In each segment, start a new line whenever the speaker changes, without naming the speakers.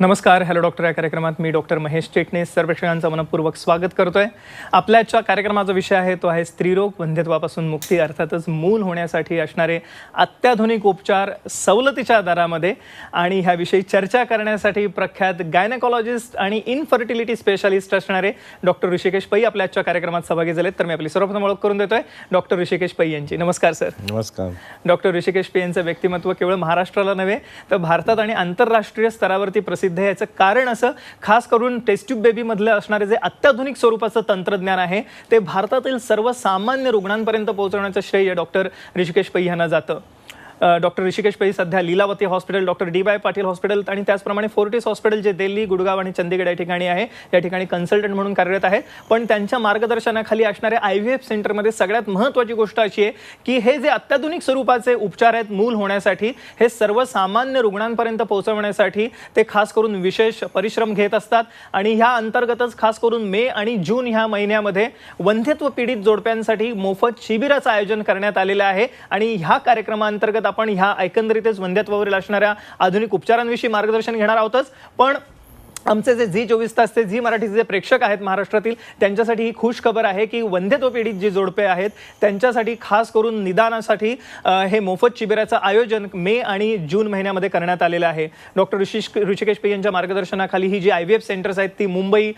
नमस्कार, hello doctor या कार्यक्रमात मी डॉक्टर महेश चेटणे सर्व प्रेक्षकांचं मनपूर्वक स्वागत करतोय. आपल्या आजच्या कार्यक्रमाचा विषय आहे तो आहे स्त्रीरोग वंध्यत्वापासून मुक्ती, अर्थातच मूल होण्यासाठी असणारे अत्याधुनिक उपचार सवलतीच्या दरामध्ये. आणि ह्याविषयी चर्चा करण्यासाठी प्रख्यात गायनेकॉलॉजिस्ट आणि इनफर्टिलिटी स्पेशालिस्ट असणारे डॉक्टर ऋषिकेश पै आपल्या आजच्या कार्यक्रमात सहभागी झालेत. तर मी आपली सर्वप्रथम ओळख करून देतोय डॉक्टर ऋषिकेश पै यांची. नमस्कार सर.
नमस्कार.
डॉक्टर ऋषिकेश पै यांचं व्यक्तिमत्व केवळ महाराष्ट्राला नव्हे तर भारतात आणि आंतरराष्ट्रीय स्तरावरती प्रसिद्ध आहे. याचं कारण असं खास करून टेस्ट ट्यूब बेबी मधले असणारे जे अत्याधुनिक स्वरूपाचं तंत्रज्ञान आहे ते भारतातील सर्वसामान्य रुग्णांपर्यंत पोहोचवण्याचं श्रेय डॉक्टर ऋषिकेश पै यांना जातं. डॉक्टर ऋषिकेश पै सध्या Lilavati hospital, doctor D Y. Patil hospital आणि त्याचप्रमाणे फोर्टिस हॉस्पिटल जे दिल्ली, गुडगाव आणि चंदीगड या ठिकाणी आहे, या ठिकाणी कन्सल्टंट म्हणून कार्यरत आहेत. पण त्यांच्या मार्गदर्शनाखाली असणाऱ्या IVF सेंटरमध्ये सगळ्यात महत्त्वाची गोष्ट अशी आहे की हे जे अत्याधुनिक स्वरूपाचे उपचार आहेत मूल होण्यासाठी, हे सर्वसामान्य रुग्णांपर्यंत पोहोचवण्यासाठी ते खास करून विशेष परिश्रम घेत असतात. आणि ह्या अंतर्गतच खास करून मे आणि जून ह्या महिन्यामध्ये वंध्यत्व पीडित जोडप्यांसाठी मोफत शिबिराचं आयोजन करण्यात आलेलं आहे. आणि ह्या कार्यक्रमाअंतर्गत आपण ह्या एकंदरीतच वंध्यत्वावरील असणाऱ्या आधुनिक उपचारांविषयी मार्गदर्शन घेणार आहोतच. पण आमचे जे झी24 तास ते झी मराठीचे जे प्रेक्षक आहेत महाराष्ट्रातील, त्यांच्यासाठी ही खुश खबर आहे की वंध्यत्व पीडित जी जोडपे आहेत त्यांच्यासाठी खास करून निदानासाठी हे मोफत शिबिराचं आयोजन मे आणि जून महिन्यामध्ये करण्यात आलेलं आहे. डॉक्टर ऋषिकेश पै यांच्या मार्गदर्शनाखाली ही जी IVF सेंटर्स आहेत ती मुंबई,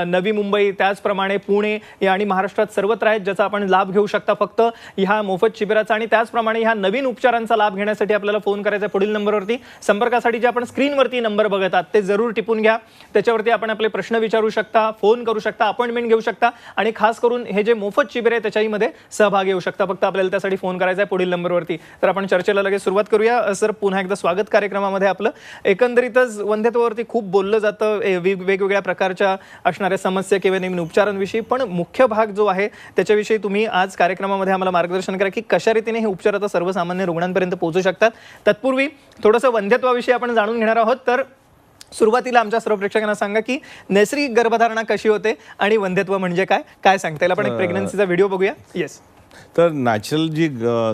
नवी मुंबई, त्याचप्रमाणे पुणे आणि महाराष्ट्रात सर्वत्र आहेत, ज्याचा आपण लाभ घेऊ शकता फक्त ह्या मोफत शिबिराचा. आणि त्याचप्रमाणे ह्या नवीन उपचारांचा लाभ घेण्यासाठी आपल्याला फोन करायचा पुढील नंबरवरती. संपर्कासाठी जे आपण स्क्रीनवरती नंबर बघत आहात ते जरूर टिपून घ्या. त्याच्यावरती आपण आपले प्रश्न विचारू शकता, फोन करू शकता, अपॉइंटमेंट घेऊ शकता आणि खास करून हे जे मोफत शिबिर आहे त्याच्यामध्ये सहभाग घेऊ शकता. फक्त आपल्याला त्यासाठी फोन करायचा आहे पुढील नंबरवरती. तर आपण चर्चेला लगेच सुरुवात करूया. सर, पुन्हा एकदा स्वागत कार्यक्रमामध्ये आपलं. एकंदरीतच वंध्यत्वावरती खूप बोललं जातं, वेगवेगळ्या प्रकारच्या असणाऱ्या समस्या किंवा नवीन उपचारांविषयी, पण मुख्य भाग जो आहे त्याच्याविषयी तुम्ही आज कार्यक्रमामध्ये आम्हाला मार्गदर्शन करा की कशा रीतीने हे उपचार आता सर्वसामान्य रुग्णांपर्यंत पोहोचू शकतात. तत्पूर्वी थोडंसं वंध्यत्वाविषयी आपण जाणून घेणार आहोत. तर सुरुवातीला आमच्या सर्व प्रेक्षकांना सांगा की नैसर्गिक गर्भधारणा कशी होते आणि वंध्यत्व म्हणजे काय, काय सांगता येईल? आपण एक प्रेग्नन्सीचा व्हिडिओ बघूया. येस.
तर नॅचरल जी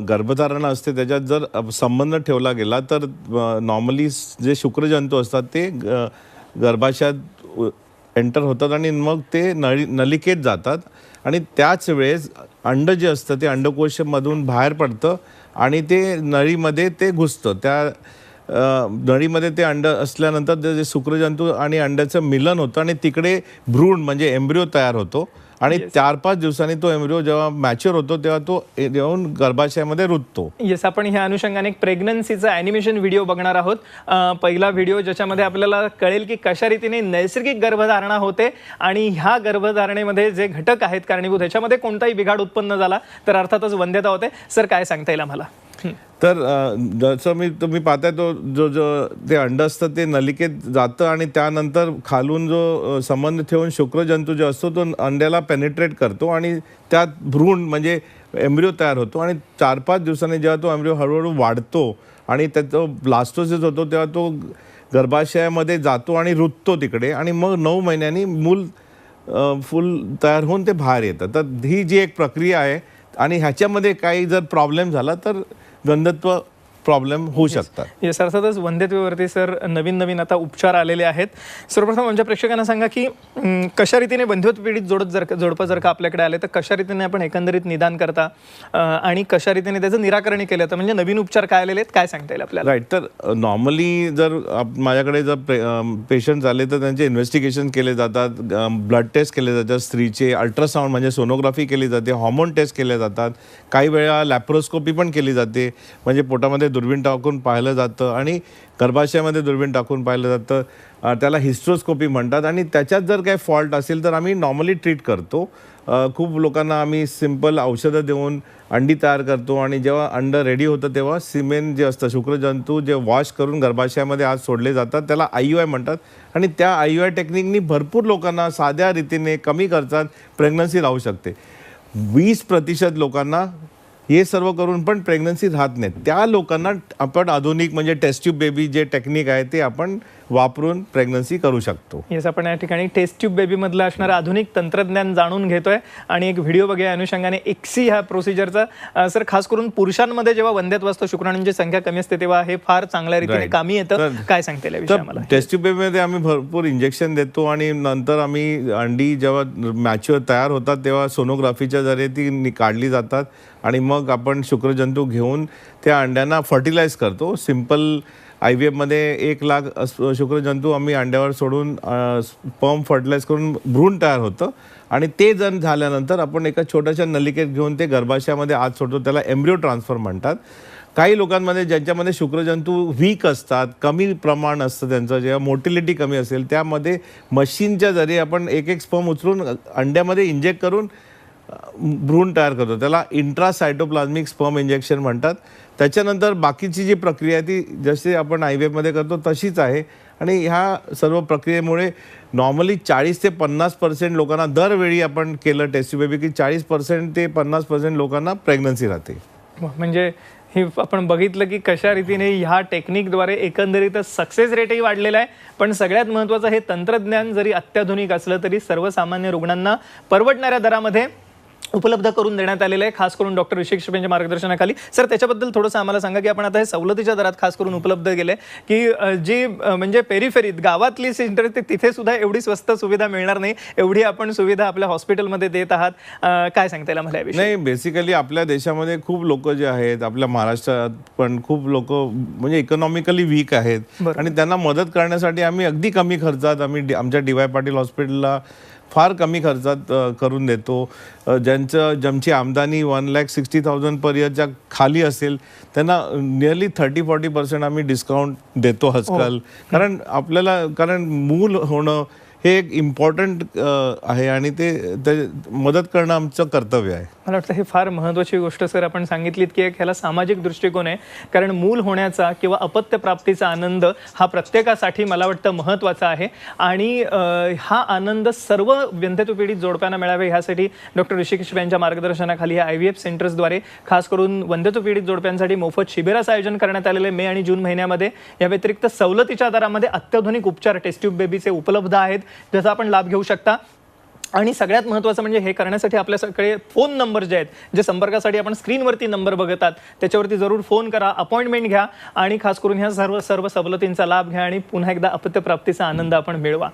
गर्भधारणा असते त्याच्यात जर संबंध ठेवला गेला तर नॉर्मली जे शुक्रजंतू असतात ते गर्भाशयात एंटर होतात आणि मग ते नलिकेत जातात आणि त्याच वेळेस अंड जे असतं ते अंडकोशमधून बाहेर पडतं आणि ते नळीमध्ये ते घुसतं. त्या नळीमध्ये ते अंड असल्यानंतर जे शुक्रजंतू आणि अंड्याचं मिलन होतं आणि तिकडे भ्रूण म्हणजे एम्ब्रिओ तयार होतो आणि 4-5 दिवसांनी तो एम्ब्रिओ जेव्हा मॅच्युअर होतो तेव्हा तो येऊन गर्भाशयामध्ये रुततो.
येस, आपण ह्या अनुषंगाने एक प्रेग्नन्सीचा ॲनिमेशन व्हिडिओ बघणार आहोत. पहिला व्हिडिओ ज्याच्यामध्ये आपल्याला कळेल की कशा रीतीने नैसर्गिक गर्भधारणा होते आणि ह्या गर्भधारणेमध्ये जे घटक आहेत कारणीभूत, ह्याच्यामध्ये कोणताही बिघाड उत्पन्न झाला तर अर्थातच वंध्यता होते. सर, काय सांगता येईल आम्हाला?
तर जसं तुम्ही पाहताय तो जो ते अंड असतं ते नलिकेत जातं आणि त्यानंतर खालून जो संबंध ठेवून शुक्रजंतू जो असतो तो अंड्याला पेनिट्रेट करतो आणि त्यात भ्रूण म्हणजे एम्ब्रिओ तयार होतो आणि 4-5 दिवसांनी जेव्हा तो एम्ब्रिओ हळूहळू वाढतो आणि त्याचं ब्लास्टोसिस होतो तेव्हा तो गर्भाशयामध्ये जातो आणि रुततो तिकडे आणि मग 9 महिन्यांनी मूल फुल तयार होऊन ते बाहेर येतं. तर ही जी एक प्रक्रिया आहे आणि ह्याच्यामध्ये काही जर प्रॉब्लेम झाला तर वंध्यत्व प्रॉब्लेम होऊ शकतात.
येस, अर्थातच वंध्यत्वावरती सर नवीन आता उपचार आलेले आहेत. सर्वप्रथम आमच्या प्रेक्षकांना सांगा की कशा रीतीने वंध्यत्व पीडित जोडपं जर का आपल्याकडे आले तर कशा रीतीने आपण एकंदरीत निदान करता आणि कशा रीतीने त्याचं निराकरण केलं तर म्हणजे नवीन उपचार काय आलेले आहेत, काय सांगता येईल आपल्याला?
राईट. तर नॉर्मली जर माझ्याकडे जर पेशंट्स आले तर त्यांचे इन्व्हेस्टिगेशन केले जातात, ब्लड टेस्ट केले जातात, स्त्रीचे अल्ट्रासाऊंड म्हणजे सोनोग्राफी केली जाते, हॉर्मोन टेस्ट केले जातात, काही वेळा लॅप्रोस्कोपी पण केली जाते म्हणजे पोटामध्ये दुर्बीण टाकून पाहिलं जातं आणि गर्भाशयामध्ये दुर्बीण टाकून पाहिलं जातं. त्याला हिस्ट्रोस्कोपी म्हणतात आणि त्याच्यात जर काही फॉल्ट असेल तर आम्ही नॉर्मली ट्रीट करतो. खूप लोकांना आम्ही सिंपल औषधं देऊन अंडी तयार करतो आणि जेव्हा अंड रेडी होतं तेव्हा सिमेन जे असतं शुक्रजंतू जे वॉश करून गर्भाशयामध्ये आत सोडले जातात त्याला IUI म्हणतात आणि त्या IUI टेक्निकनी भरपूर लोकांना साध्या रीतीने कमी खर्चात प्रेग्नन्सी राहू शकते. 20% लोकांना हे सर्व करून पण प्रेग्नन्सी राहत नाही. त्या लोकांना आपण आधुनिक म्हणजे टेस्ट ट्यूब बेबी जे टेक्निक आहे ते आपण वापरून प्रेग्नन्सी करू शकतो.
येस, आपण या ठिकाणी टेस्ट ट्यूब बेबीमधलं असणारं आधुनिक तंत्रज्ञान जाणून घेतोय आणि एक व्हिडिओ बघूया अनुषंगाने एक्सी ह्या प्रोसिजरचा. सर, खास करून पुरुषांमध्ये जेव्हा वंध्यत्व असतो, शुक्राणूंची संख्या कमी असते, तेव्हा हे फार चांगल्या रीतीने
Right.
कामी येतं. काय सांगता येईल
तर
आम्हाला?
टेस्ट ट्यूब बेबीमध्ये आम्ही भरपूर इंजेक्शन देतो आणि नंतर आम्ही अंडी जेव्हा मॅच्युअर तयार होतात तेव्हा सोनोग्राफीच्या जरिये ती काढली जातात आणि मग आपण शुक्रजंतू घेऊन त्या अंड्यांना फर्टिलाइज करतो. सिम्पल IVF-मध्ये 1 लाख शुक्रजंतू आम्ही अंड्यावर सोडून स्पर्म फर्टिलाइज करून भ्रूण तयार होतं आणि ते जर झाल्यानंतर आपण एका छोट्याशा नलिकेत घेऊन ते गर्भाशयामध्ये आत सोडतो. त्याला एम्ब्रिओ ट्रान्सफर म्हणतात. काही लोकांमध्ये ज्यांच्यामध्ये शुक्रजंतू वीक असतात, कमी प्रमाण असतं त्यांचं, जेव्हा मोटिलिटी कमी असेल, त्यामध्ये मशीनच्या जरिये आपण एक स्पर्म उचलून अंड्यामध्ये इंजेक्ट करून भ्रूण तयार करतो. त्याला इंट्रासायटोप्लाझ्मिक स्पर्म इंजेक्शन म्हणतात. त्याच्यानंतर बाकीची जी प्रक्रिया आहे ती जशी आपण IVF-मध्ये करतो तशीच आहे आणि ह्या सर्व प्रक्रियेमुळे नॉर्मली 40 ते 50% लोकांना दरवेळी आपण केलं टेस्ट ट्यूब बेबी की 40% ते 50% लोकांना प्रेग्नन्सी राहते.
म्हणजे हे आपण बघितलं की कशा रीतीने ह्या टेक्निकद्वारे एकंदरीतच सक्सेस रेटही वाढलेला आहे. पण सगळ्यात महत्त्वाचं, हे तंत्रज्ञान जरी अत्याधुनिक असलं तरी सर्वसामान्य रुग्णांना परवडणाऱ्या दरामध्ये उपलब्ध करून देण्यात आलेलं आहे, खास करून डॉक्टर ऋषिकेश यांच्या मार्गदर्शनाखाली. सर, त्याच्याबद्दल थोडंसं आम्हाला सांगा की आपण आता हे सवलतीच्या दरात खास करून उपलब्ध केले की जी म्हणजे पेरिफेरीत गावातली सेंटर तिथे सुद्धा एवढी स्वस्त सुविधा मिळणार नाही, एवढी आपण सुविधा आपल्या हॉस्पिटलमध्ये देत आहात. काय सांगता येईल आम्हाला याविषयी?
नाही, बेसिकली आपल्या देशामध्ये खूप लोक जे आहेत, आपल्या महाराष्ट्रात पण खूप लोक म्हणजे इकॉनॉमिकली वीक आहेत आणि त्यांना मदत करण्यासाठी आम्ही अगदी कमी खर्चात आम्ही आमच्या DY पाटील हॉस्पिटलला फार कमी खर्चात करून देतो. ज्यांची आमदानी 1,60,000 पर इयरच्या खाली असेल त्यांना नियरली 30-40% आम्ही डिस्काउंट देतो आजकाल. कारण मूल होणं हे एक इम्पॉर्टंट आहे आणि ते मदत करणं आमचं कर्तव्य आहे.
मला वाटतं हे फार महत्त्वाची गोष्ट सर आपण सांगितलीत की एक ह्याला सामाजिक दृष्टिकोन आहे. कारण मूल होण्याचा किंवा अपत्यप्राप्तीचा आनंद हा प्रत्येकासाठी मला वाटतं महत्त्वाचा आहे आणि हा आनंद सर्व वंध्यत्वपीडित जोडप्यांना मिळावे ह्यासाठी डॉक्टर ऋषिकेश यांच्या मार्गदर्शनाखाली या IVF सेंटर्सद्वारे खास करून वंध्यत्वपीडित जोडप्यांसाठी मोफत शिबिराचं आयोजन करण्यात आलेलं आहे मे आणि जून महिन्यामध्ये. या व्यतिरिक्त सवलतीच्या दरामध्ये अत्याधुनिक उपचार टेस्ट ट्यूब बेबीचे उपलब्ध आहेत, ज्याचा आपण लाभ घेऊ शकता. आणि सगळ्यात महत्त्वाचं म्हणजे हे करण्यासाठी आपल्याकडे फोन नंबर जे आहेत, जे संपर्कासाठी आपण स्क्रीनवरती नंबर बघतात त्याच्यावरती जरूर फोन करा, अपॉइंटमेंट घ्या आणि खास करून ह्या सर्व सवलतींचा लाभ घ्या आणि पुन्हा एकदा अपत्यप्राप्तीचा आनंद आपण मिळवा.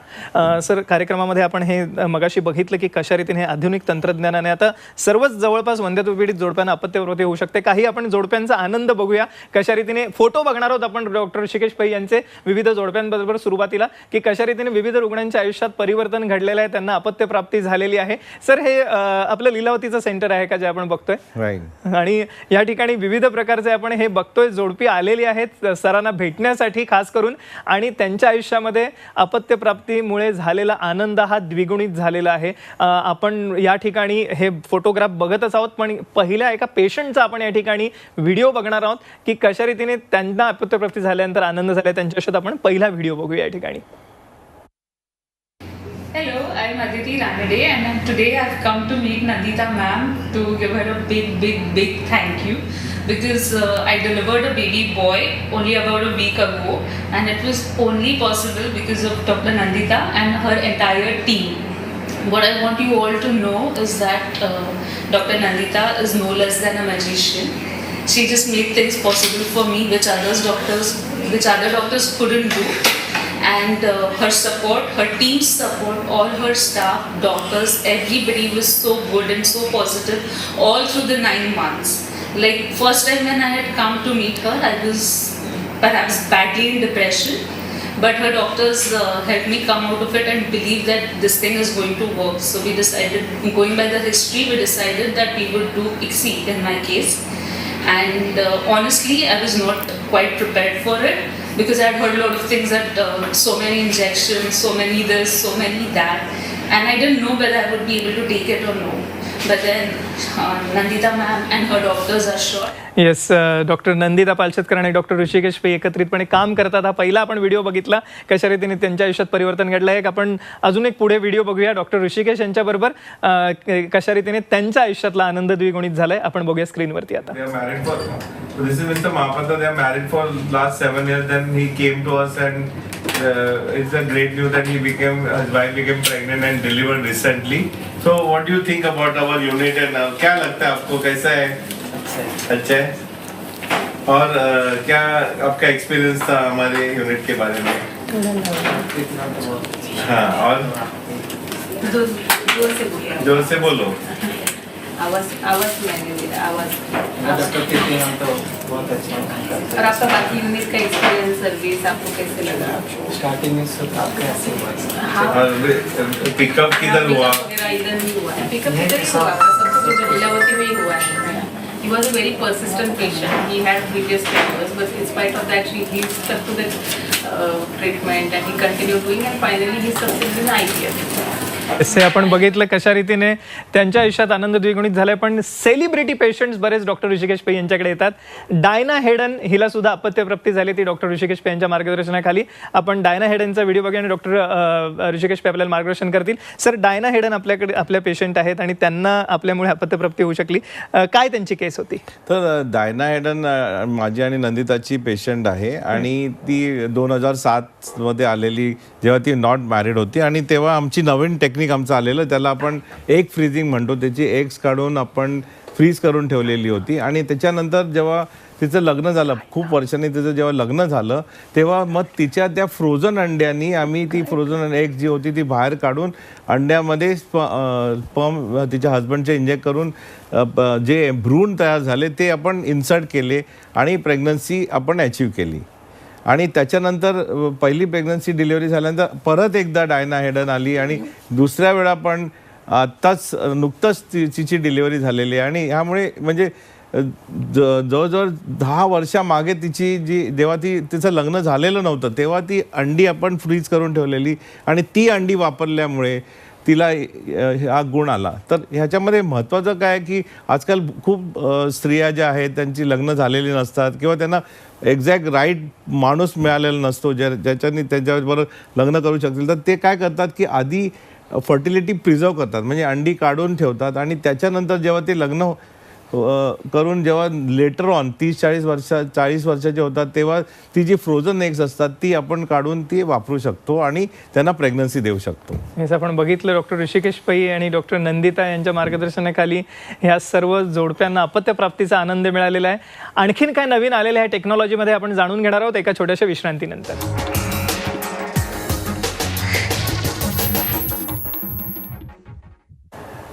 सर, कार्यक्रमामध्ये आपण हे मगाशी बघितलं की कशा रीतीने हे आधुनिक तंत्रज्ञानाने आता सर्वच जवळपास वंध्यत्वपीडित जोडप्यांना अपत्यप्राप्ती होऊ शकते. काही आपण जोडप्यांचा आनंद बघूया, कशा रीतीने फोटो बघणार आहोत आपण डॉक्टर ऋषिकेश पै यांचे विविध जोडप्यांबरोबर सुरुवातीला की कशा रीतीने विविध रुग्णांच्या आयुष्यात परिवर्तन घडलेलं आहे, त्यांना अपत्यप्राप्ती झालेली आहे. सर, हे आपलं लीलावतीचं सेंटर आहे का जे आपण बघतोय?
राईट.
आणि या ठिकाणी विविध प्रकारचे आपण हे बघतोय जोडपी आलेली आहेत सरांना भेटण्यासाठी खास करून आणि त्यांच्या आयुष्यामध्ये अपत्यप्राप्तीमुळे झालेला आनंद हा द्विगुणित झालेला आहे. आपण या ठिकाणी हे फोटोग्राफ बघतच आहोत, पण पहिल्या एका पेशंटचा आपण या ठिकाणी व्हिडिओ बघणार आहोत की कशा रीतीने त्यांना अपत्यप्राप्ती झाल्यानंतर आनंद झाला त्यांच्या आयुष्यात. आपण पहिला व्हिडिओ बघूया या ठिकाणी.
Hello, I'm Aditi Ranade and today I've come to meet Nandita ma'am to give her a big thank you because I delivered a baby boy only about a week ago and it was only possible because of Dr. Nandita and her entire team. What I want you all to know is that Dr. Nandita is no less than a magician. She just made things possible for me which other doctors couldn't do. And her support, her team's support, all her staff, doctors, everybody was so good and so positive all through the 9 months. Like first time when I had come to meet her, I was perhaps badly in depression, but her doctors helped me come out of it and believe that this thing is going to work. So we decided, going by the history, we decided that we would do ICSI in my case. And honestly, I was not quite prepared for it. Because I had heard a lot of things that so many injections, so many this, so many that, and I didn't know whether I would be able to take it or no. But then Nandita ma'am and her doctors are sure.
Yes, doctor Nandita Palshetkar आणि doctor Rishikesh पै एकत्रितपणे काम करतात. हा पहिला आपण video बघितला कशा रीतीने त्यांच्या आयुष्यात परिवर्तन घडलं आहे. आपण अजून एक पुढे व्हिडिओ बघूया डॉक्टर ऋषिकेश यांच्याबरोबर कशा रीतीने त्यांच्या आयुष्यातला आनंद द्विगुणित झालाय. आपण बघूया स्क्रीनवरती आता.
This is Mr. Mahapatra. They are married for last 7 years. Then he came to us and it's a great news that his wife became pregnant and delivered recently. So what do you think about our unit and क्या लगता है आपको कैसा है? अच्छा है. और क्या आपका एक्सपीरियंस था हमारे यूनिट के बारे में? हाँ, और जोर से बोलो.
आवाज मैंने आवाज
डॉक्टर प्रीति हम तो बहुत अच्छा काम करते
और आपका बाकी यूनिट का एक्सपीरियंस सर्विस आपको कैसे लगा?
स्टार्टिंग में सब आपके ऐसे हुआ
हाँ
और पिकअप किधर हुआ?
वगैरह इधर ही हुआ है, पिकअप इधर ही हुआ है, सब कुछ लीलावती में ही हुआ है. He was a very persistent patient. He had previous failures, but in spite of that, he stuck to the treatment and he continued doing, and finally he succeeded in IVF.
असे आपण बघितलं कशा रीतीने त्यांच्या आयुष्यात आनंद द्विगुणित झालाय. पण सेलिब्रिटी पेशंट्स बरेच डॉक्टर ऋषिकेश पै यांच्याकडे येतात. डायना हेडन हिला सुद्धा अपत्यप्राप्ती झाली, ती डॉक्टर ऋषिकेश पै यांच्या मार्गदर्शनाखाली. आपण डायना हेडनचा व्हिडिओ बघूया आणि डॉक्टर ऋषिकेश पै आपल्याला मार्गदर्शन करतील. सर, डायना हेडन आपल्या पेशंट आहेत आणि त्यांना आपल्यामुळे अपत्यप्राप्ती होऊ शकली. काय त्यांची केस होती?
तर डायना हेडन माझी आणि नंदिताची पेशंट आहे आणि ती 2007 मध्ये आलेली, जेव्हा ती नॉट मॅरिड होती. आणि तेव्हा आमची नवीन टेक्निक आमचं आलेलं, त्याला आपण एग फ्रीजिंग म्हणतो. त्याची एग्स काढून आपण फ्रीज करून ठेवलेली होती. आणि त्याच्यानंतर जेव्हा तिचं लग्न झालं, खूप वर्षांनी तिचं जेव्हा लग्न झालं, तेव्हा मग तिच्या त्या फ्रोझन अंड्यांनी आम्ही ती फ्रोझन एग जी होती ती बाहेर काढून अंड्यामध्ये स्पर्म तिच्या हजबंडचे इंजेक्ट करून जे भ्रूण तयार झाले ते आपण इन्सर्ट केले आणि प्रेग्नन्सी आपण अचीव केली. आणि त्याच्यानंतर पहिली प्रेग्नन्सी डिलिव्हरी झाल्यानंतर परत एकदा डायना हेडन आली आणि दुसऱ्या वेळा पण नुकतंच तिची डिलिव्हरी झालेली आहे. आणि ह्यामुळे म्हणजे जवळजवळ 10 वर्षामागे जेव्हा तिचं लग्न झालेलं नव्हतं तेव्हा ती अंडी आपण फ्रीज करून ठेवलेली आणि ती अंडी वापरल्यामुळे तिला हा गुण आला. तर ह्याच्यामध्ये महत्त्वाचं काय की आजकाल खूप स्त्रिया ज्या आहेत त्यांची लग्न झालेली नसतात किंवा त्यांना एक्झॅक्ट राईट माणूस मिळालेला नसतो ज्याच्यानी त्यांच्याबरोबर लग्न करू शकतील. तर ते काय करतात की आधी फर्टिलिटी प्रिझर्व करतात, म्हणजे अंडी काढून ठेवतात आणि त्याच्यानंतर जेव्हा ते लग्न करून जेव्हा लेटर ऑन 40 वर्षाचे होतात तेव्हा ती जी फ्रोझन एग्स असतात ती आपण काढून ती वापरू शकतो आणि त्यांना प्रेग्नन्सी देऊ शकतो.
हेच आपण बघितलं डॉक्टर ऋषिकेश पै आणि डॉक्टर नंदिता यांच्या मार्गदर्शनाखाली ह्या सर्व जोडप्यांना अपत्यप्राप्तीचा आनंद मिळालेला आहे. आणखीन काय नवीन आलेलं आहे टेक्नॉलॉजीमध्ये आपण जाणून घेणार आहोत एका छोट्याशा विश्रांतीनंतर.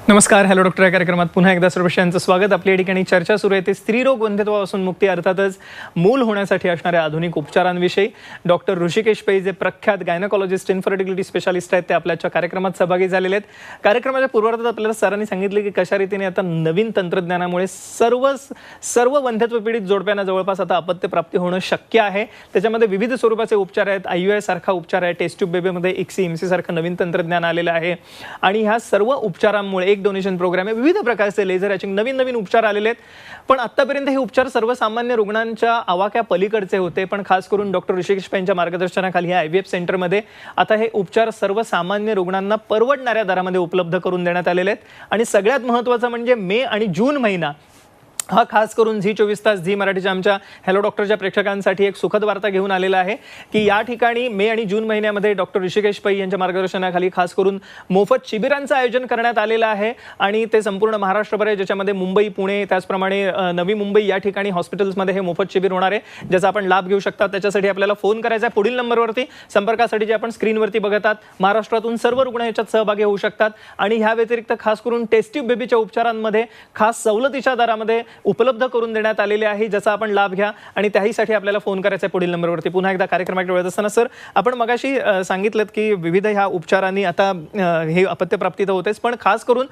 नमस्कार, हॅलो डॉक्टर या कार्यक्रमात पुन्हा एकदा सर्व यांचं स्वागत. आपल्या ठिकाणी चर्चा सुरू आहे ते स्त्रीरोग वंध्यत्वापासून मुक्ती, अर्थातच मूल होण्यासाठी असणाऱ्या आधुनिक उपचारांविषयी. डॉक्टर ऋषिकेश पै जे प्रख्यात गायनाकॉलॉजिस्ट, इन्फर्टिलिटी स्पेशालिस्ट आहेत, ते आपल्याच्या कार्यक्रमात सहभागी झालेले आहेत. कार्यक्रमाच्या पूर्वार्धात आपल्याला सरांनी सांगितले की कशा रीतीने आता नवीन तंत्रज्ञानामुळे सर्व वंध्यत्व पीडित जोडप्यांना जवळपास आता अपत्यप्राप्ती होणं शक्य आहे. त्याच्यामध्ये विविध स्वरूपाचे उपचार आहेत. IUI सारखा उपचार आहे, टेस्ट ट्यूब बेबीमध्ये IMSI सारखं नवीन तंत्रज्ञान आलेलं आहे. आणि ह्या सर्व उपचारांमुळे एक डोनेशन प्रोग्राम आहे, विविध प्रकारचे लेझर एचिंग, नवीन उपचार आलेले आहेत. पण आतापर्यंत हे उपचार सर्वसामान्य रुग्णांच्या आवाक्या पलीकडचे होते. पण खास करून डॉक्टर ऋषिकेश पै यांच्या मार्गदर्शनाखाली या IVF सेंटरमध्ये आता हे उपचार सर्वसामान्य रुग्णांना परवडणाऱ्या दरामध्ये उपलब्ध करून देण्यात आलेले आहेत. आणि सगळ्यात महत्त्वाचं म्हणजे मे आणि जून महिना हा खास करून झी 24 तास, झी मराठीच्या आमच्या हॅलो डॉक्टरच्या प्रेक्षकांसाठी एक सुखद वार्ता घेऊन आलेला आहे की या ठिकाणी मे आणि जून महिन्यामध्ये डॉक्टर ऋषिकेश पै यांच्या मार्गदर्शनाखाली खास करून मोफत शिबिरांचं आयोजन करण्यात आलेलं आहे. आणि ते संपूर्ण महाराष्ट्रभर आहे, ज्याच्यामध्ये मुंबई, पुणे, त्याचप्रमाणे नवी मुंबई या ठिकाणी हॉस्पिटल्समध्ये हे मोफत शिबिर होणार आहे, ज्याचा आपण लाभ घेऊ शकता. त्याच्यासाठी आपल्याला फोन करायचा आहे पुढील नंबरवरती, संपर्कासाठी जे आपण स्क्रीनवरती बघतात. महाराष्ट्रातून सर्व रुग्ण याच्यात सहभागी होऊ शकतात. आणि ह्या व्यतिरिक्त खास करून टेस्ट ट्यूब बेबीच्या उपचारांमध्ये खास सवलतीच्या दरामध्ये उपलब्ध करून देण्यात आलेले आहे, ज्याचा आपण लाभ घ्या. आणि त्याहीसाठी आपल्याला फोन करायचा आहे पुढील नंबरवरती. पुन्हा एकदा कार्यक्रमाकडे वळत असताना सर, आपण मगाशी सांगितलं की विविध ह्या उपचारांनी आता हे अपत्यप्राप्ती तर होतेच, पण खास करून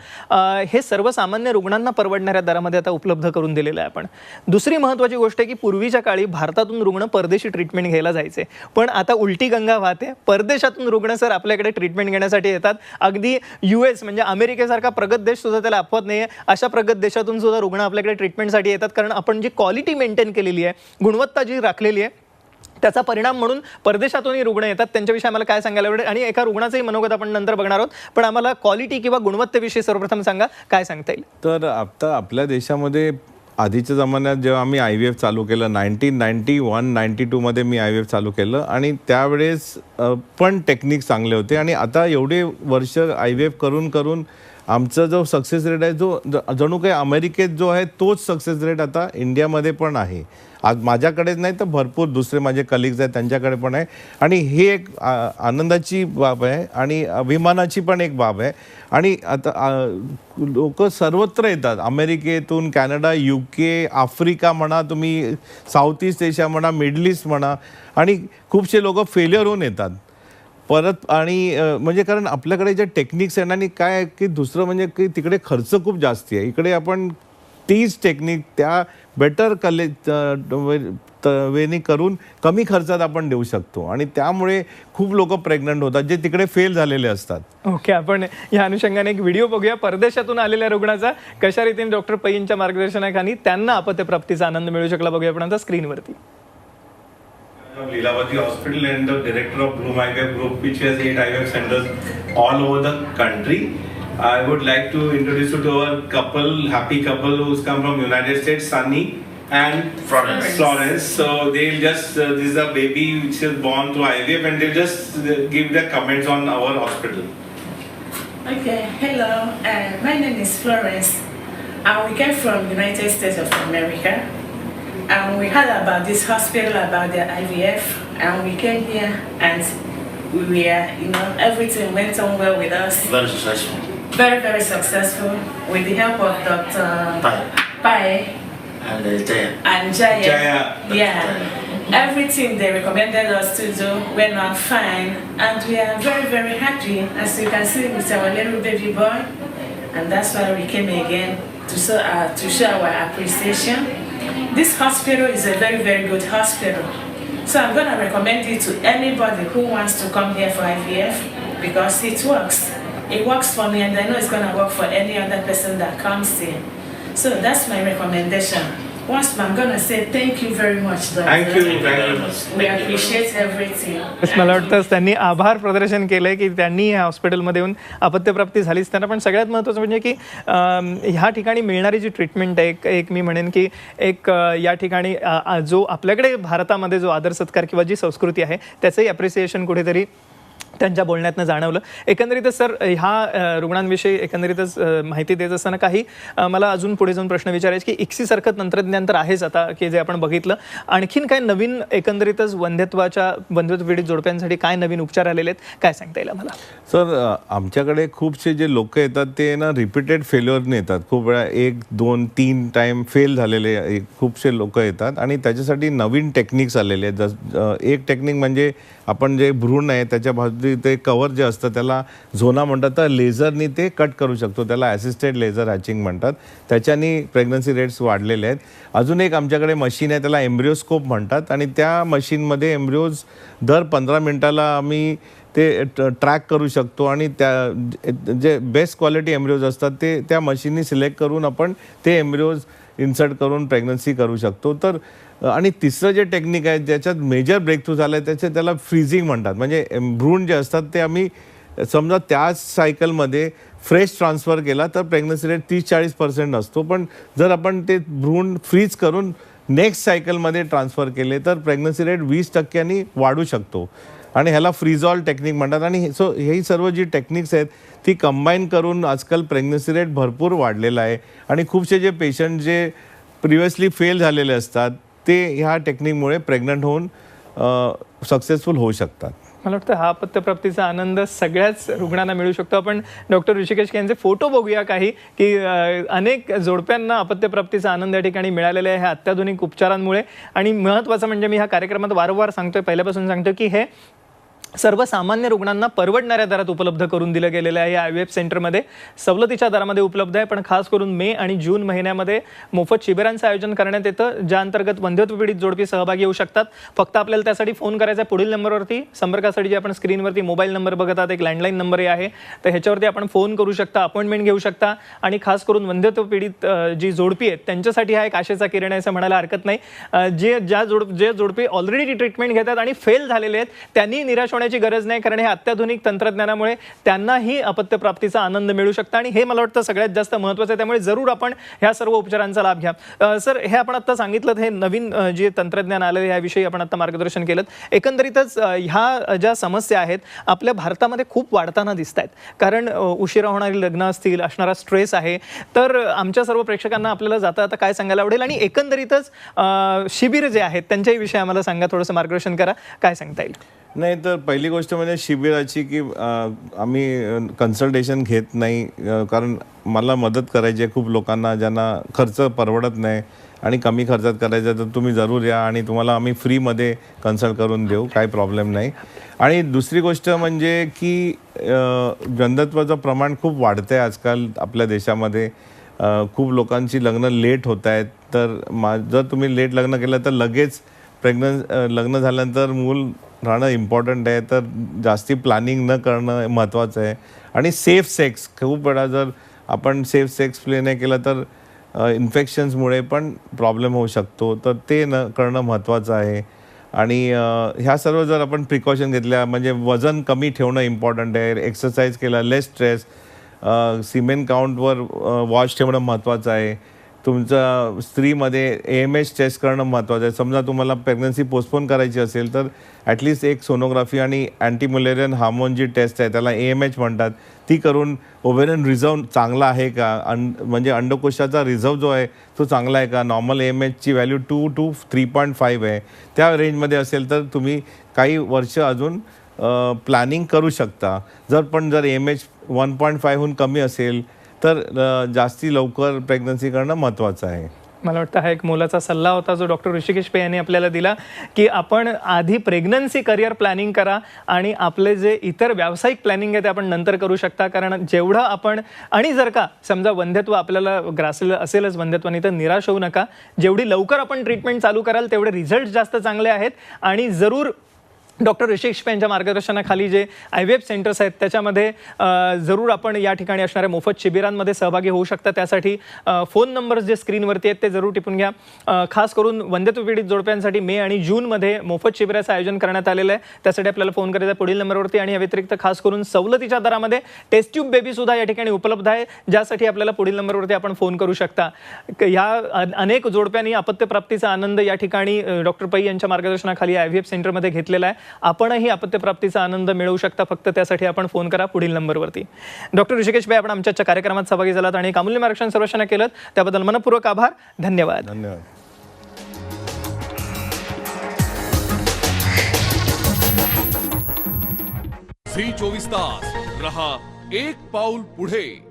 हे सर्वसामान्य रुग्णांना परवडणाऱ्या दरामध्ये आता उपलब्ध करून दिलेलं आहे आपण. दुसरी महत्त्वाची गोष्ट आहे की पूर्वीच्या काळी भारतातून रुग्ण परदेशी ट्रीटमेंट घ्यायला जायचे, पण आता उलटी गंगा वाहते. परदेशातून रुग्ण सर आपल्याकडे ट्रीटमेंट घेण्यासाठी येतात. अगदी US म्हणजे अमेरिकेसारखा प्रगत देश सुद्धा त्याला अपवाद नाही आहे, अशा प्रगत देशातून सुद्धा रुग्ण आपल्याकडे ट्रीटमेंटसाठी येतात. कारण आपण जी क्वालिटी मेंटेन केलेली आहे, गुणवत्ता जी राखलेली आहे, त्याचा परिणाम म्हणून परदेशातूनही रुग्ण येतात. त्यांच्याविषयी आम्हाला काय सांगायला आवडेल आणि एका रुग्णाचंही मनोगत आपण नंतर बघणार आहोत. पण आम्हाला क्वालिटी किंवा गुणवत्तेविषयी सर्वप्रथम सांगा, काय सांगता येईल?
तर आता आपल्या देशामध्ये आधीच्या जमान्यात जेव्हा आम्ही IVF चालू केलं 1991-92मध्ये मी IVF चालू केलं आणि त्यावेळेस पण टेक्निक चांगले होते आणि आता एवढे वर्ष IVF करून करून आमचा जो सक्सेस रेट आहे जो जणू काही अमेरिकेत जो आहे तोच सक्सेस रेट आता इंडियामध्ये पण आहे. आज माझ्याकडेच नाही तर भरपूर दुसरे माझे कलिग्स आहेत त्यांच्याकडे पण आहे आणि हे एक आनंदाची बाब आहे आणि अभिमानाची पण एक बाब आहे. आणि आता लोक सर्वत्र येतात, अमेरिकेतून कॅनडा, UK, आफ्रिका म्हणा, तुम्ही साऊथ ईस्ट एशिया म्हणा, मिडल ईस्ट म्हणा, आणि खूपसे लोक फेल्युअर होऊन येतात परत. आणि म्हणजे कारण आपल्याकडे जे टेक्निक्स आहे ना, आणि काय आहे की दुसरं म्हणजे की तिकडे खर्च खूप जास्ती आहे. इकडे आपण तीच टेक्निक त्या बेटर वेनी करून कमी खर्चात आपण देऊ शकतो आणि त्यामुळे खूप लोक प्रेग्नंट होतात जे तिकडे फेल झालेले असतात.
ओके, आपण या अनुषंगाने एक व्हिडिओ बघूया परदेशातून आलेल्या रुग्णाचा, कशा रीतीने डॉक्टर पैंच्या मार्गदर्शनाखाली त्यांना अपत्यप्राप्तीचा आनंद मिळू शकला बघूया आपण आता स्क्रीनवरती.
Leelavati Hospital and the director of Bloom IVF Group, which has 8 IVF centers all over the country. I would like to introduce you to our couple, happy couple who's come from United States, Sunny and Florence. So they'll just, this is a baby which is born through IVF and they'll just give their comments on our hospital.
Okay, hello, my name is Florence. We came from United States of America. And we heard about this hospital, about the IVF, and we came here and we were, everything went on well with us.
Very successful.
Very, very successful with the help of Dr. Pai
And Jaya.
and Jaya.
Jaya.
Yeah. Everything they recommended us to do went on fine, and we are very, very happy, as you can see with our little baby boy. And that's why we came again to show our appreciation. This hospital is a very, very good hospital. So I'm going to recommend it to anybody who wants to come here for IVF because it works. It works for me and I know it's going to work for any other person that comes here. So that's my recommendation. Once more, I'm going to say thank you very much, doctor.
Thank you very much.
We appreciate everything.
मला वाटतं त्यांनी आभार प्रदर्शन केलंय की त्यांनी या हॉस्पिटलमध्ये येऊन अपत्यप्राप्ती झालीच त्यांना. पण सगळ्यात महत्त्वाचं म्हणजे की ह्या ठिकाणी मिळणारी जी ट्रीटमेंट आहे, एक मी म्हणेन की एक या ठिकाणी जो आपल्याकडे भारतामध्ये जो आदर सत्कार किंवा जी संस्कृती आहे त्याचंही अप्रिसिएशन कुठेतरी त्यांच्या बोलण्यातनं जाणवलं. एकंदरीतच सर, ह्या रुग्णांविषयी एकंदरीतच माहिती देत असताना काही मला अजून पुढे जाऊन प्रश्न विचारायचे की ICSI तंत्रज्ञान तर आहेच आता की जे आपण बघितलं, आणखीन काय नवीन एकंदरीतच वंध्यत्व पीडित जोडप्यांसाठी काय नवीन उपचार आलेले आहेत, काय सांगता येईल आम्हाला?
सर, आमच्याकडे खूपसे जे लोक येतात ते ना रिपीटेड फेल्युअरने येतात. खूप वेळा 1, 2, 3 टाईम फेल झालेले खूपसे लोक येतात आणि त्याच्यासाठी नवीन टेक्निक्स आलेले आहेत. एक टेक्निक म्हणजे आपण जे भ्रूण आहे त्याच्या बाजू ते कवर जे असतं त्याला झोना म्हणतात, तर लेझरनी ते कट करू शकतो. त्याला ॲसिस्टेड लेझर हॅचिंग म्हणतात. त्याच्यानी प्रेग्नन्सी रेट्स वाढलेले आहेत. अजून एक आमच्याकडे मशीन आहे त्याला एम्ब्रिओस्कोप म्हणतात आणि त्या मशीनमध्ये एम्ब्रिओज दर 15 मिनिटाला आम्ही ते ट्रॅक करू शकतो आणि त्या जे बेस्ट क्वालिटी एम्ब्रिओज असतात ते त्या मशीननी सिलेक्ट करून आपण ते एम्ब्रिओज इन्सर्ट करून प्रेग्नन्सी करू शकतो. तर आणि तिसरं जे टेक्निक आहे ज्याच्यात मेजर ब्रेक थ्रू झालं आहे त्याला फ्रीजिंग म्हणतात. म्हणजे भ्रूण जे असतात ते आम्ही समजा त्याच सायकलमध्ये फ्रेश ट्रान्सफर केला तर प्रेग्नन्सी रेट 30-40% असतो. पण जर आपण ते भ्रूण फ्रीज करून नेक्स्ट सायकलमध्ये ट्रान्सफर केले तर प्रेग्नन्सी रेट 20% वाढू शकतो आणि ह्याला फ्रीजॉल टेक्निक म्हणतात. आणि ही सर्व जी टेक्निक्स आहेत ती कंबाईन करून आजकाल प्रेग्नन्सी रेट भरपूर वाढलेला आहे आणि खूपसे जे पेशंट जे प्रिव्हियसली फेल झालेले असतात ते ह्या टेक्निकमुळे प्रेग्नंट होऊन सक्सेसफुल होऊ शकतात.
मला वाटतं हा अपत्यप्राप्तीचा आनंद सगळ्याच रुग्णांना मिळू शकतो. आपण डॉक्टर ऋषिकेश यांचे फोटो बघूया काही की अनेक जोडप्यांना अपत्यप्राप्तीचा आनंद या ठिकाणी मिळालेला आहे ह्या अत्याधुनिक उपचारांमुळे. आणि महत्त्वाचं म्हणजे मी ह्या कार्यक्रमात वारंवार सांगतोय, पहिल्यापासून सांगतो की हे सर्वसामान्य रुग्णांना परवडणाऱ्या दरात उपलब्ध करून दिलं गेलेलं आहे. या IVF सेंटरमध्ये सवलतीच्या दरामध्ये उपलब्ध आहे. पण खास करून मे आणि जून महिन्यामध्ये मोफत शिबिरांचं आयोजन करण्यात येतं ज्या अंतर्गत वंध्यत्व पीडित जोडपी सहभागी होऊ शकतात. फक्त आपल्याला त्यासाठी फोन करायचा आहे पुढील नंबरवरती. संपर्कासाठी जे आपण स्क्रीनवरती मोबाईल नंबर बघत आहात, एक लँडलाईन नंबरही आहे, तर ह्याच्यावरती आपण फोन करू शकता, अपॉइंटमेंट घेऊ शकता. आणि खास करून वंध्यत्व पीडित जी जोडपी आहेत त्यांच्यासाठी हा एक आशेचा किरण आहे असं म्हणायला हरकत नाही. जे जोडपी ऑलरेडी ट्रीटमेंट घेतात आणि फेल झालेले आहेत त्यांनी निराश होण्याची गरज नाही, कारण हे अत्याधुनिक तंत्रज्ञानामुळे त्यांनाही अपत्यप्राप्तीचा आनंद मिळू शकतो आणि हे मला वाटतं सगळ्यात जास्त महत्त्वाचं आहे. त्यामुळे जरूर आपण ह्या सर्व उपचारांचा लाभ घ्या. सर, हे आपण आता सांगितलं, हे नवीन जे तंत्रज्ञान आलं याविषयी आपण आता मार्गदर्शन केलं. एकंदरीतच ह्या ज्या समस्या आहेत आपल्या भारतामध्ये खूप वाढताना दिसत आहेत, कारण उशिरा होणारी लग्न असतील, असणारा स्ट्रेस आहे. तर आमच्या सर्व प्रेक्षकांना आपल्याला जाता आता काय सांगायला आवडेल आणि एकंदरीतच शिबिर जे आहेत त्यांच्याही विषयी आम्हाला सांगा, थोडंसं मार्गदर्शन करा, काय सांगता येईल?
नाही, तर पहिली गोष्ट म्हणजे शिबिराची की आम्ही कन्सल्टेशन घेत नाही, कारण मला मदत करायची आहे खूप लोकांना ज्यांना खर्च परवडत नाही आणि कमी खर्चात करायचं, तर तुम्ही जरूर या आणि तुम्हाला आम्ही फ्रीमध्ये कन्सल्ट करून देऊ, काही प्रॉब्लेम नाही. आणि दुसरी गोष्ट म्हणजे की अंधत्वाचं प्रमाण खूप वाढतं आहे आजकाल आपल्या देशामध्ये. खूप लोकांची लग्न लेट होत आहेत, तर जर तुम्ही लेट लग्न केलं तर लगेच लग्न झाल्यानंतर मूल राहणं इम्पॉर्टंट आहे, तर जास्ती प्लॅनिंग न करणं महत्त्वाचं आहे. आणि सेफ सेक्स, खूप वेळा जर आपण सेफ सेक्स प्ले नाही केलं तर इन्फेक्शन्समुळे पण प्रॉब्लेम होऊ शकतो, तर ते न करणं महत्त्वाचं आहे. आणि ह्या सर्व जर आपण प्रिकॉशन घेतल्या, म्हणजे वजन कमी ठेवणं इम्पॉर्टंट आहे, एक्सरसाइज केला, लेस स्ट्रेस, सिमेन काउंटवर वॉच ठेवणं महत्त्वाचं आहे. तुमचं स्त्रीमध्ये AMH टेस्ट करणं महत्त्वाचं आहे. समजा तुम्हाला प्रेग्नन्सी पोस्टपोन करायची असेल तर ॲटलिस्ट एक सोनोग्राफी आणि अँटीमुलेरियन हार्मोन जी टेस्ट आहे त्याला AMH म्हणतात, ती करून ओव्हेरियन रिझर्व चांगला आहे का, म्हणजे अंडकोशाचा रिझर्व जो आहे तो चांगला आहे का. नॉर्मल AMHची व्हॅल्यू 2 to 3.5 आहे, त्या रेंजमध्ये असेल तर तुम्ही काही वर्ष अजून प्लॅनिंग करू शकता. जर AMH 1.5हून कमी असेल तर जास्ती लवकर प्रेग्नन्सी करणं महत्त्वाचं आहे.
मला वाटतं हा एक मोलाचा सल्ला होता जो डॉक्टर ऋषिकेश पै यांनी आपल्याला दिला, की आपण आधी प्रेग्नन्सी करिअर प्लॅनिंग करा आणि आपले जे इतर व्यावसायिक प्लॅनिंग आहे ते आपण नंतर करू शकता. कारण जेवढं आपण, आणि जर का समजा वंध्यत्व आपल्याला ग्रासलेलं असेलच वंध्यत्वाने, तर निराश होऊ नका. जेवढी लवकर आपण ट्रीटमेंट चालू कराल तेवढे रिझल्ट जास्त चांगले आहेत. आणि जरूर डॉक्टर ऋषिकेश पै यांच्या मार्गदर्शनाखाली जे IVF सेंटर्स आहेत त्याच्यामध्ये जरूर आपण या ठिकाणी असणाऱ्या मोफत शिबिरांमध्ये सहभागी होऊ शकता. त्यासाठी फोन नंबर्स जे स्क्रीनवरती आहेत ते जरूर टिपून घ्या. खास करून वंध्यत्व पीडित जोडप्यांसाठी मे आणि जूनमध्ये मोफत शिबिराचं आयोजन करण्यात आलेलं आहे. त्यासाठी आपल्याला फोन करायचा पुढील नंबरवरती. आणि या व्यतिरिक्त खास करून सवलतीच्या दरामध्ये टेस्ट ट्यूब बेबीसुद्धा या ठिकाणी उपलब्ध आहे, ज्यासाठी आपल्याला पुढील नंबरवरती आपण फोन करू शकता. या अनेक जोडप्यांनी अपत्यप्राप्तीचा आनंद या ठिकाणी डॉक्टर पै यांच्या मार्गदर्शनाखाली IVF सेंटरमध्ये घेतलेला आहे. आपणही अपत्यप्राप्तीचा आनंद मिळवू शकता, फक्त त्यासाठी आपण फोन करा पुढील नंबरवरती. डॉक्टर ऋषिकेश पै, आपण आमच्या कार्यक्रमात सहभागी झालात आणि अमूल्य मार्गदर्शन सर्वेक्षण केलं त्याबद्दल मनपूर्वक आभार. धन्यवाद.
धन्यवाद.
झी 24 तास रहा एक पाऊल पुढे.